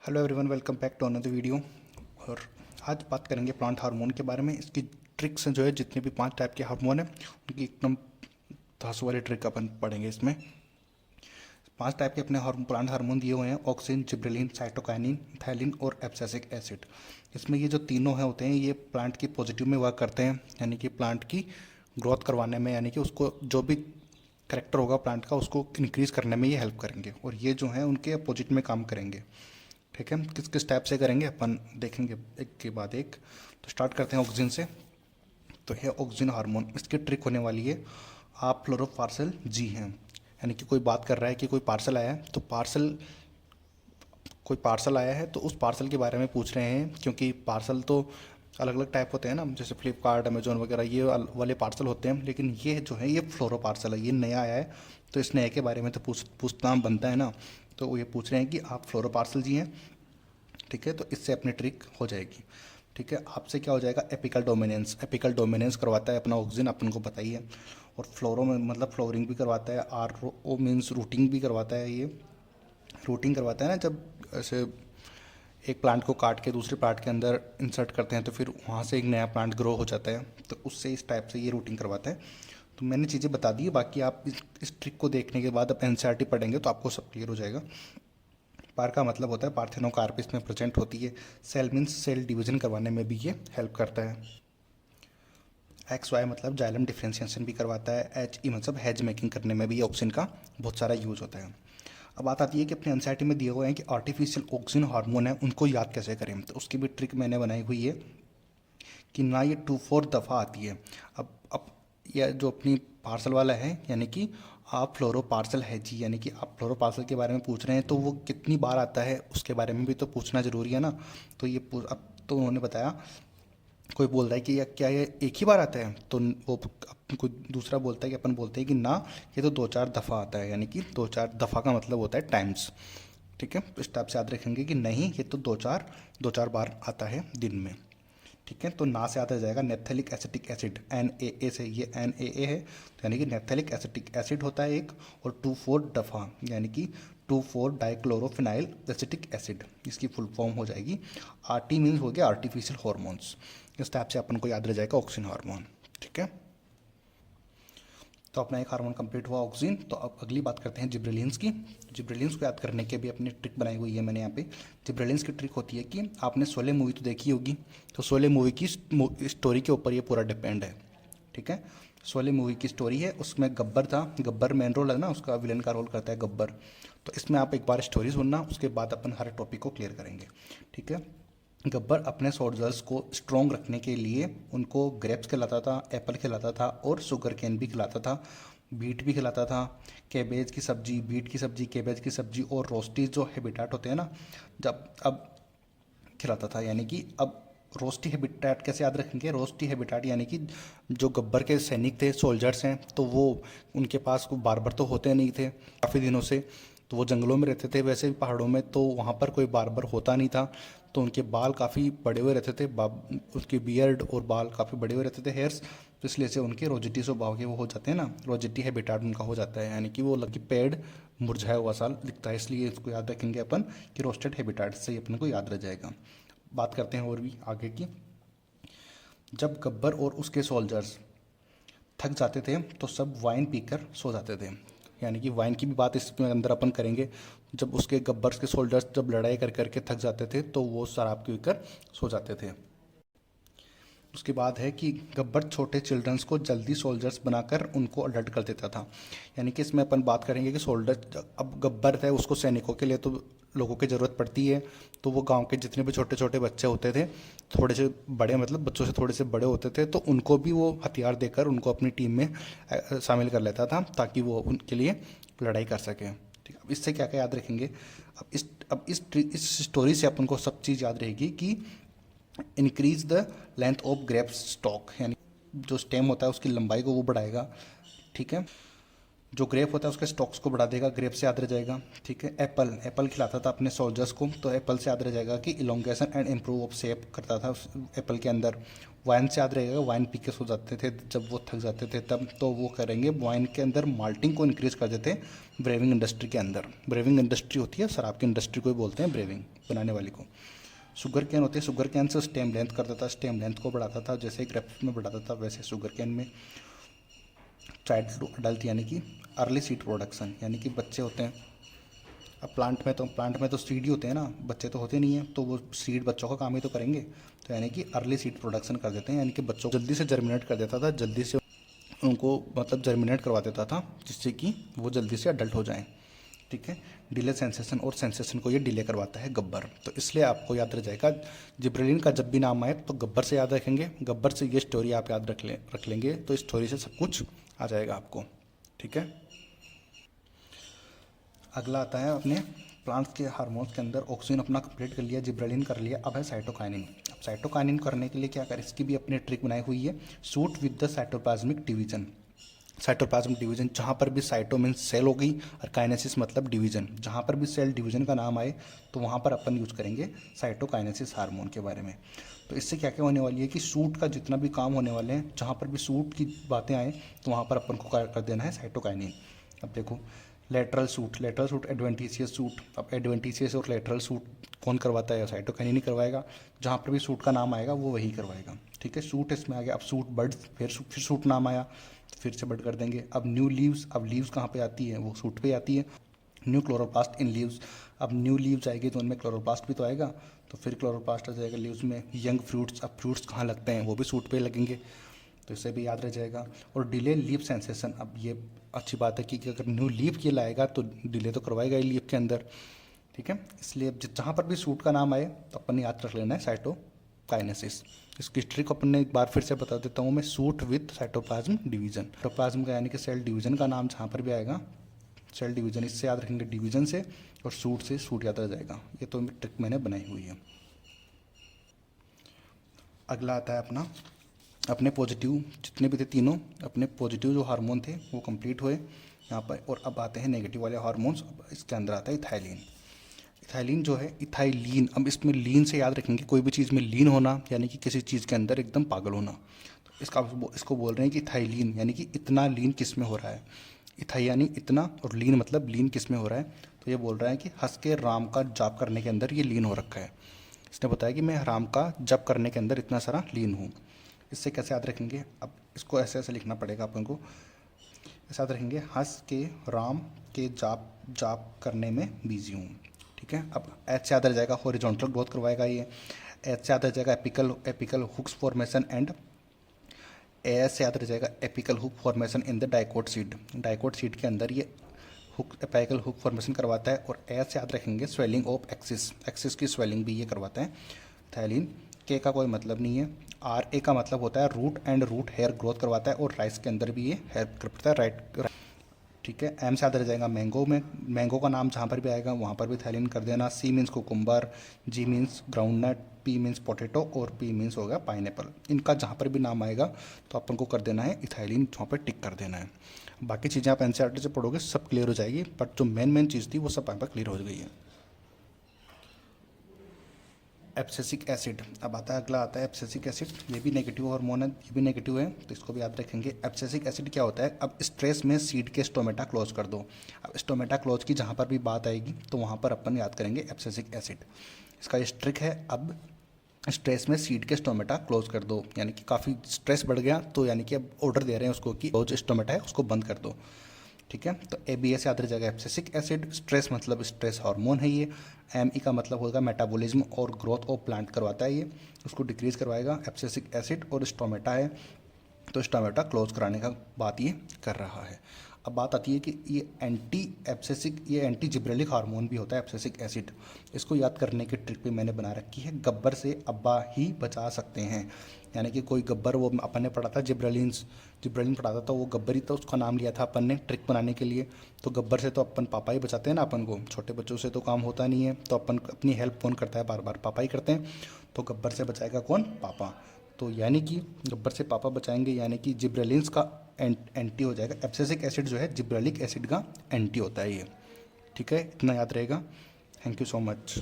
Hello everyone, welcome back to another video. और आज बात करेंगे प्लांट हार्मोन के बारे में। इसकी ट्रिक्स जो है, जितने भी 5 टाइप के हार्मोन हैं उनकी एकदम धांसू वाली ट्रिक अपन पढ़ेंगे इसमें। 5 टाइप के अपने प्लांट हार्मोन दिए हुए हैं: ऑक्सिन, जिब्रेलिन, साइटोकाइनिन, इथाइलिन और एब्सिसिक एसिड। इसमें ये जो तीनों हैं होते हैं, ये प्लांट की पॉजिटिव में वर्क करते हैं, यानी कि प्लांट की ग्रोथ करवाने में, यानी कि उसको जो भी करेक्टर होगा प्लांट का उसको इंक्रीज करने में ये हेल्प करेंगे। और ये जो है उनके अपोजिट में काम करेंगे। ठीक है, किस किस टाइप से करेंगे अपन देखेंगे एक के बाद एक। तो स्टार्ट करते हैं ऑक्सीजन से। तो ये ऑक्सीजन हार्मोन, इसकी ट्रिक होने वाली है आप फ्लोरोपार्सल जी हैं, यानी कि कोई बात कर रहा है कि कोई पार्सल आया है, तो कोई पार्सल आया है तो उस पार्सल के बारे में पूछ रहे हैं, क्योंकि पार्सल तो अलग अलग टाइप होते हैं ना, जैसे फ्लिपकार्ट, अमेजोन वगैरह ये वाले पार्सल होते हैं। लेकिन ये जो है ये फ्लोरो पार्सल है, ये नया आया है, तो इस नए के बारे में तो पूछना बनता है ना। तो वो ये पूछ रहे हैं कि आप फ्लोरो पार्सल जी हैं। ठीक है, तो इससे अपनी ट्रिक हो जाएगी। ठीक है, आपसे क्या हो जाएगा, एपिकल डोमिनेंस। एपिकल डोमिनेंस करवाता है अपना ऑक्सीजन, अपन को पता ही है। और फ्लोरो में मतलब फ्लोरिंग भी करवाता है, आर ओ मीन्स रूटिंग भी करवाता है। ये रूटिंग करवाता है ना, जब ऐसे एक प्लांट को काट के दूसरे प्लांट के अंदर इंसर्ट करते हैं तो फिर वहाँ से एक नया प्लांट ग्रो हो जाता है, तो उससे इस टाइप से ये रूटिंग करवाता है। तो मैंने चीज़ें बता दी है, बाकी आप इस ट्रिक को देखने के बाद अब एनसीईआरटी पढ़ेंगे तो आपको सब क्लियर हो जाएगा। पार का मतलब होता है पार्थेनोकार्पिस में प्रेजेंट होती है। सेल मीन्स सेल डिवीजन करवाने में भी ये हेल्प करता है। एक्स वाई मतलब जाइलम डिफ्रेंशिएशन भी करवाता है। एच ई मतलब हेज मेकिंग करने में भी ये ऑक्सीजन का बहुत सारा यूज होता है। अब बात आती है कि अपने एनसीईआरटी में दिए हुए हैं कि आर्टिफिशियल ऑक्सीजन हार्मोन है, उनको याद कैसे करें। तो उसकी भी ट्रिक मैंने बनाई हुई है कि ना ये 2-4 दफ़ा आती है। अब यह जो अपनी पार्सल वाला है, यानी कि आप फ्लोरो पार्सल है जी, यानी कि आप फ्लोरो पार्सल के बारे में पूछ रहे हैं, तो वो कितनी बार आता है उसके बारे में भी तो पूछना ज़रूरी है ना। तो अब तो उन्होंने बताया, कोई बोल रहा है कि क्या ये एक ही बार आता है, तो वो कोई दूसरा बोलता है कि अपन बोलते हैं कि ना, ये तो 2-4 दफ़ा आता है, यानी कि 2-4 दफ़ा का मतलब होता है टाइम्स। ठीक है, तो इस टाइप से याद रखेंगे कि नहीं, ये तो दो चार बार आता है दिन में। ठीक है, तो ना से आता जाएगा नेप्थेलिक एसिटिक एसिड, NaA से, ये NaA है, तो यानी कि नेप्थेलिक एसिटिक एसिड होता है एक। और 2,4 दफ़ा, यानी कि 2,4 डाइक्लोरोफिनाइल एसिटिक एसिड, इसकी फुल फॉर्म हो जाएगी। RT मीन्स हो गया आर्टिफिशियल हॉर्मोन्स। इस टाइप से अपन को याद रह जाएगा ऑक्सीजन हार्मोन। ठीक है, तो अपना एक हार्मोन कंप्लीट हुआ ऑक्सीजन। तो अब अगली बात करते हैं जिब्रेलिन्स की। जिब्रेलिन्स को याद करने के भी अपनी ट्रिक बनाई हुई है मैंने यहाँ पे। जिब्रेलिन्स की ट्रिक होती है कि आपने शोले मूवी तो देखी होगी, तो शोले मूवी की स्टोरी के ऊपर ये पूरा डिपेंड है। ठीक है, शोले मूवी की स्टोरी है, उसमें गब्बर था, गब्बर मेन रोल है ना, उसका विलन का रोल करता है गब्बर। तो इसमें आप एक बार स्टोरी सुनना, उसके बाद अपन हर टॉपिक को क्लियर करेंगे। ठीक है, गब्बर अपने सोल्जर्स को स्ट्रॉन्ग रखने के लिए उनको ग्रेप्स खिलाता था, एप्पल खिलाता था और शुगर केन भी खिलाता था, बीट भी खिलाता था, कैबेज की सब्जी, बीट की सब्जी, कैबेज की सब्जी और रोस्टीज जो हैबिटाट होते हैं ना, जब अब खिलाता था। यानी कि अब रोस्टी हैबिटाट कैसे याद रखेंगे, रोस्टी हैबिटाट यानी कि जो गब्बर के सैनिक थे, सोल्जर्स हैं, तो वो उनके पास कोई बार्बर तो होते नहीं थे काफ़ी दिनों से, तो वो जंगलों में रहते थे, वैसे भी पहाड़ों में, तो वहाँ पर कोई बार्बर होता नहीं था। तो उनके बाल काफ़ी बड़े हुए रहते थे, उसके बियर्ड और बाल काफ़ी बड़े हुए रहते थे, हेयर्स। तो इसलिए से उनके रोजिटी स्वभाव के वो हो जाते हैं ना, रोजिटी हैबिटाट उनका हो जाता है, यानी कि वो लगी पेड़ मुरझाया हुआ सा दिखता है। इसलिए इसको याद रखेंगे अपन कि रोस्टेड हैबिटाट से ही अपन को याद रह जाएगा। बात करते हैं और भी आगे की। जब गब्बर और उसके सोल्जर्स थक जाते थे तो सब वाइन पीकर सो जाते थे, यानी कि वाइन की भी बात इसमें अंदर अपन करेंगे। जब उसके गब्बर के सोल्जर्स जब लड़ाई कर करके थक जाते थे तो वो शराब पीकर सो जाते थे। उसके बाद है कि गब्बर छोटे चिल्ड्रंस को जल्दी सोल्जर्स बनाकर उनको अलर्ट कर देता था। यानी कि इसमें अपन बात करेंगे कि सोल्जर, अब गब्बर है उसको सैनिकों के लिए तो लोगों की ज़रूरत पड़ती है, तो वो गांव के जितने भी छोटे छोटे बच्चे होते थे, थोड़े से बड़े मतलब बच्चों से थोड़े से बड़े होते थे, तो उनको भी वो हथियार देकर उनको अपनी टीम में शामिल कर लेता था, ताकि वो उनके लिए लड़ाई कर सके। ठीक है, अब इससे क्या क्या याद रखेंगे, अब इस स्टोरी से अपन को सब चीज़ याद रहेगी कि increase the length of grapes stock, यानी जो स्टेम होता है उसकी लंबाई को वो बढ़ाएगा। ठीक है, जो ग्रेप होता है उसके स्टॉक्स को बढ़ा देगा, ग्रेप से याद रह जाएगा। ठीक है, एप्पल, एप्पल खिलाता था अपने सोल्जर्स को, तो एप्पल से याद रह जाएगा कि elongation and improve of shape करता था उस एप्पल के अंदर। वाइन से याद रहेगा, वाइन पी के सो जाते थे जब वो थक जाते थे तब, तो वो करेंगे वाइन के अंदर माल्टिंग को इंक्रीज कर देते हैं ब्रेविंग इंडस्ट्री के अंदर। ब्रेविंग इंडस्ट्री होती है शराब की इंडस्ट्री को ही बोलते हैं, ब्रेविंग बनाने वाली को। शुगर कैन होती है, sugar can say stem length करता था, स्टेम लेंथ को बढ़ाता था, जैसे ग्रेप्स में बढ़ाता था वैसे शुगर कैन में। चाइल्ड टू अडल्ट यानी कि अर्ली सीड प्रोडक्शन, यानी कि बच्चे होते हैं। अब प्लांट में तो सीड ही होते हैं ना, बच्चे तो होते नहीं हैं, तो वो सीड बच्चों का काम ही तो करेंगे। तो यानी कि अर्ली सीड प्रोडक्शन कर देते हैं, यानी कि बच्चों को जल्दी से जर्मिनेट कर देता था, जल्दी से उनको मतलब जर्मिनेट करवा देता था, जिससे कि वो जल्दी से अडल्ट हो जाएं। ठीक है, डिले सेंसेशन, और सेंसेशन को ये डिले करवाता है गब्बर। तो इसलिए आपको याद रह जाएगा, जिब्रेलिन का जब भी नाम आए तो गब्बर से याद रखेंगे, गब्बर से ये स्टोरी आप याद रख लेंगे, तो स्टोरी से सब कुछ आ जाएगा आपको। ठीक है, अगला आता है अपने प्लांट्स के हार्मोन्स के अंदर। ऑक्सीजन अपना कंप्लीट कर लिया, जिब्रेलिन कर लिया, अब है साइटोकाइनिन। अब साइटोकाइनिन करने के लिए क्या करें, इसकी भी अपनी ट्रिक बनाई हुई है, suit with the cytoplasmic division. Cytoplasmic division, जहाँ पर भी साइटो मीन्स सेल हो गई, और काइनेसिस मतलब डिवीजन, जहाँ पर भी सेल डिवीजन का नाम आए तो वहाँ पर अपन यूज करेंगे साइटोकाइनेसिस हार्मोन के बारे में। तो इससे क्या क्या होने वाली है कि सूट का जितना भी काम होने वाले हैं, जहाँ पर भी सूट की बातें आए तो वहाँ पर अपन को कर देना है साइटोकाइनिन। अब देखो, लेटरल सूट एडवेंटिशियस सूट। अब एडवेंटिशियस और लेटरल सूट कौन करवाता है, साइटोकाइनिन ही करवाएगा, जहाँ पर भी सूट का नाम आएगा वो वही करवाएगा। ठीक है, सूट इसमें आ गया। अब सूट बर्ड्स, फिर सूट नाम आया तो फिर से बर्ड कर देंगे। अब न्यू लीव्स, अब लीव्स कहाँ पे आती है, वो सूट पे आती है। न्यू क्लोरोप्लास्ट इन लीव्स, अब न्यू लीव्स आएगी तो उनमें क्लोरोप्लास्ट भी तो आएगा, तो फिर क्लोरोप्लास्ट आ जाएगा लीव्स में। यंग फ्रूट्स, अब फ्रूट्स कहाँ लगते हैं, वो भी सूट पे लगेंगे, तो इससे भी याद रह जाएगा। और डिले लीफ सेंसेशन, अब ये अच्छी बात है कि अगर न्यू लीफ ये लाएगा तो डिले तो करवाएगा ही लीफ के अंदर। ठीक है, इसलिए जहाँ पर भी सूट का नाम आए तो अपन ने याद रख लेना है साइटोकाइनेसिस। इसकी ट्रिक अपन ने एक बार फिर से बता देता हूँ मैं, suit with cytoplasm division. Cytoplasm का यानी कि सेल डिवीजन का नाम जहाँ पर भी आएगा, सेल डिवीजन, इससे याद रखेंगे डिवीजन से, और सूट से सूट याद रह जाएगा। ये तो ट्रिक मैंने बनाई हुई है। अगला आता है अपने पॉजिटिव, जितने भी थे तीनों अपने पॉजिटिव जो हार्मोन थे वो कंप्लीट हुए यहाँ पर। और अब आते हैं नेगेटिव वाले हार्मोन्स। अब इसके अंदर आता है इथाइलिन। इथाइलिन जो है, इथाइलिन, अब इसमें लीन से याद रखेंगे, कोई भी चीज़ में लीन होना यानी कि किसी चीज़ के अंदर एकदम पागल होना। तो इसको बोल रहे हैं कि इथाइलिन, यानी कि इतना लीन किस में हो रहा है। इथाई यानी इतना, और लीन मतलब लीन किस में हो रहा है, तो ये बोल रहा है कि हंस के राम का जाप करने के अंदर ये लीन हो रखा है। इसने बताया कि मैं राम का जप करने के अंदर इतना सारा लीन हूँ। इससे कैसे याद रखेंगे, अब इसको ऐसे ऐसे लिखना पड़ेगा अपन को। ऐसे याद रखेंगे, हंस के राम के जाप करने में बिजी हूँ। ठीक है, अब एच से याद रह जाएगा, हॉरिजॉन्टल ग्रोथ करवाएगा ये। एच से याद रह जाएगा एपिकल हुक्स फॉर्मेशन, एंड ए से याद रह जाएगा apical hook formation in the dicot seed. Dicot seed के अंदर ये एपिकल हुक फॉर्मेशन करवाता है। और ए से याद रखेंगे स्वेलिंग ऑफ एक्सिस की स्वेलिंग भी ये करवाता है थायलिन। के का कोई मतलब नहीं है। आर ए का मतलब होता है root and root hair growth करवाता है, और राइस के अंदर भी ये हेयर करता है, राइट। ठीक है, एम से याद रह जाएगा मैंगो में, मैंगो का नाम जहाँ पर भी आएगा वहाँ पर भी थायलिन कर देना। C means cucumber, G means groundnut, P means potato, और पी मीन्स हो गया पाइनएप्पल। इनका जहाँ पर भी नाम आएगा तो अपन को कर देना है इथाइलिन, वहाँ पर टिक कर देना है। बाकी चीज़ें आप एनसीईआरटी से पढ़ोगे सब क्लियर हो जाएगी, बट जो मेन चीज़ थी वो सब यहाँ पर क्लियर हो गई है। एब्सिसिक एसिड, अब अगला आता है एब्सिसिक एसिड। ये भी नेगेटिव हार्मोन है, ये भी नेगेटिव है, तो इसको भी याद रखेंगे। एब्सिसिक एसिड क्या होता है, अब स्ट्रेस में सीड के स्टोमेटा क्लोज कर दो। अब स्टोमेटा क्लोज की जहाँ पर भी बात आएगी तो वहाँ पर अपन याद करेंगे एब्सिसिक एसिड। इसका ये ट्रिक है, अब स्ट्रेस में सीड के स्टोमेटा क्लोज कर दो, यानी कि काफ़ी स्ट्रेस बढ़ गया तो यानी कि अब ऑर्डर दे रहे हैं उसको कि जो स्टोमेटा है उसको बंद कर दो। ठीक है, तो ए बी एस याद रह जाएगा एब्सिसिक एसिड। स्ट्रेस मतलब स्ट्रेस हार्मोन है ये। एम ई का मतलब होगा मेटाबॉलिज्म और ग्रोथ ऑफ प्लांट करवाता है ये, उसको डिक्रीज करवाएगा एब्सिसिक एसिड। और स्टोमेटा है तो स्टोमेटा क्लोज कराने का बात ये कर रहा है। अब बात आती है कि ये एंटी जिब्रेलिक हार्मोन भी होता है एब्सिसिक एसिड। इसको याद करने की ट्रिक भी मैंने बना रखी है, गब्बर से अब्बा ही बचा सकते हैं। यानी कि कोई गब्बर, वो अपन ने पढ़ा था जिब्रेलिन पढ़ा था, वो गब्बर ही था, उसका नाम लिया था अपन ने ट्रिक बनाने के लिए। तो गब्बर से तो अपन पापा ही बचाते हैं ना, अपन को छोटे बच्चों से तो काम होता नहीं है, तो अपन अपनी हेल्प कौन करता है, बार बार पापा ही करते हैं। तो गब्बर से बचाएगा कौन, पापा। तो यानी कि गब्बर से पापा बचाएंगे, यानी कि जिब्रेलिन्स का एंटी हो जाएगा। एब्सिसिक एसिड जो है जिब्रेलिक एसिड का एंटी होता है ये। ठीक है, इतना याद रहेगा। Thank you so much.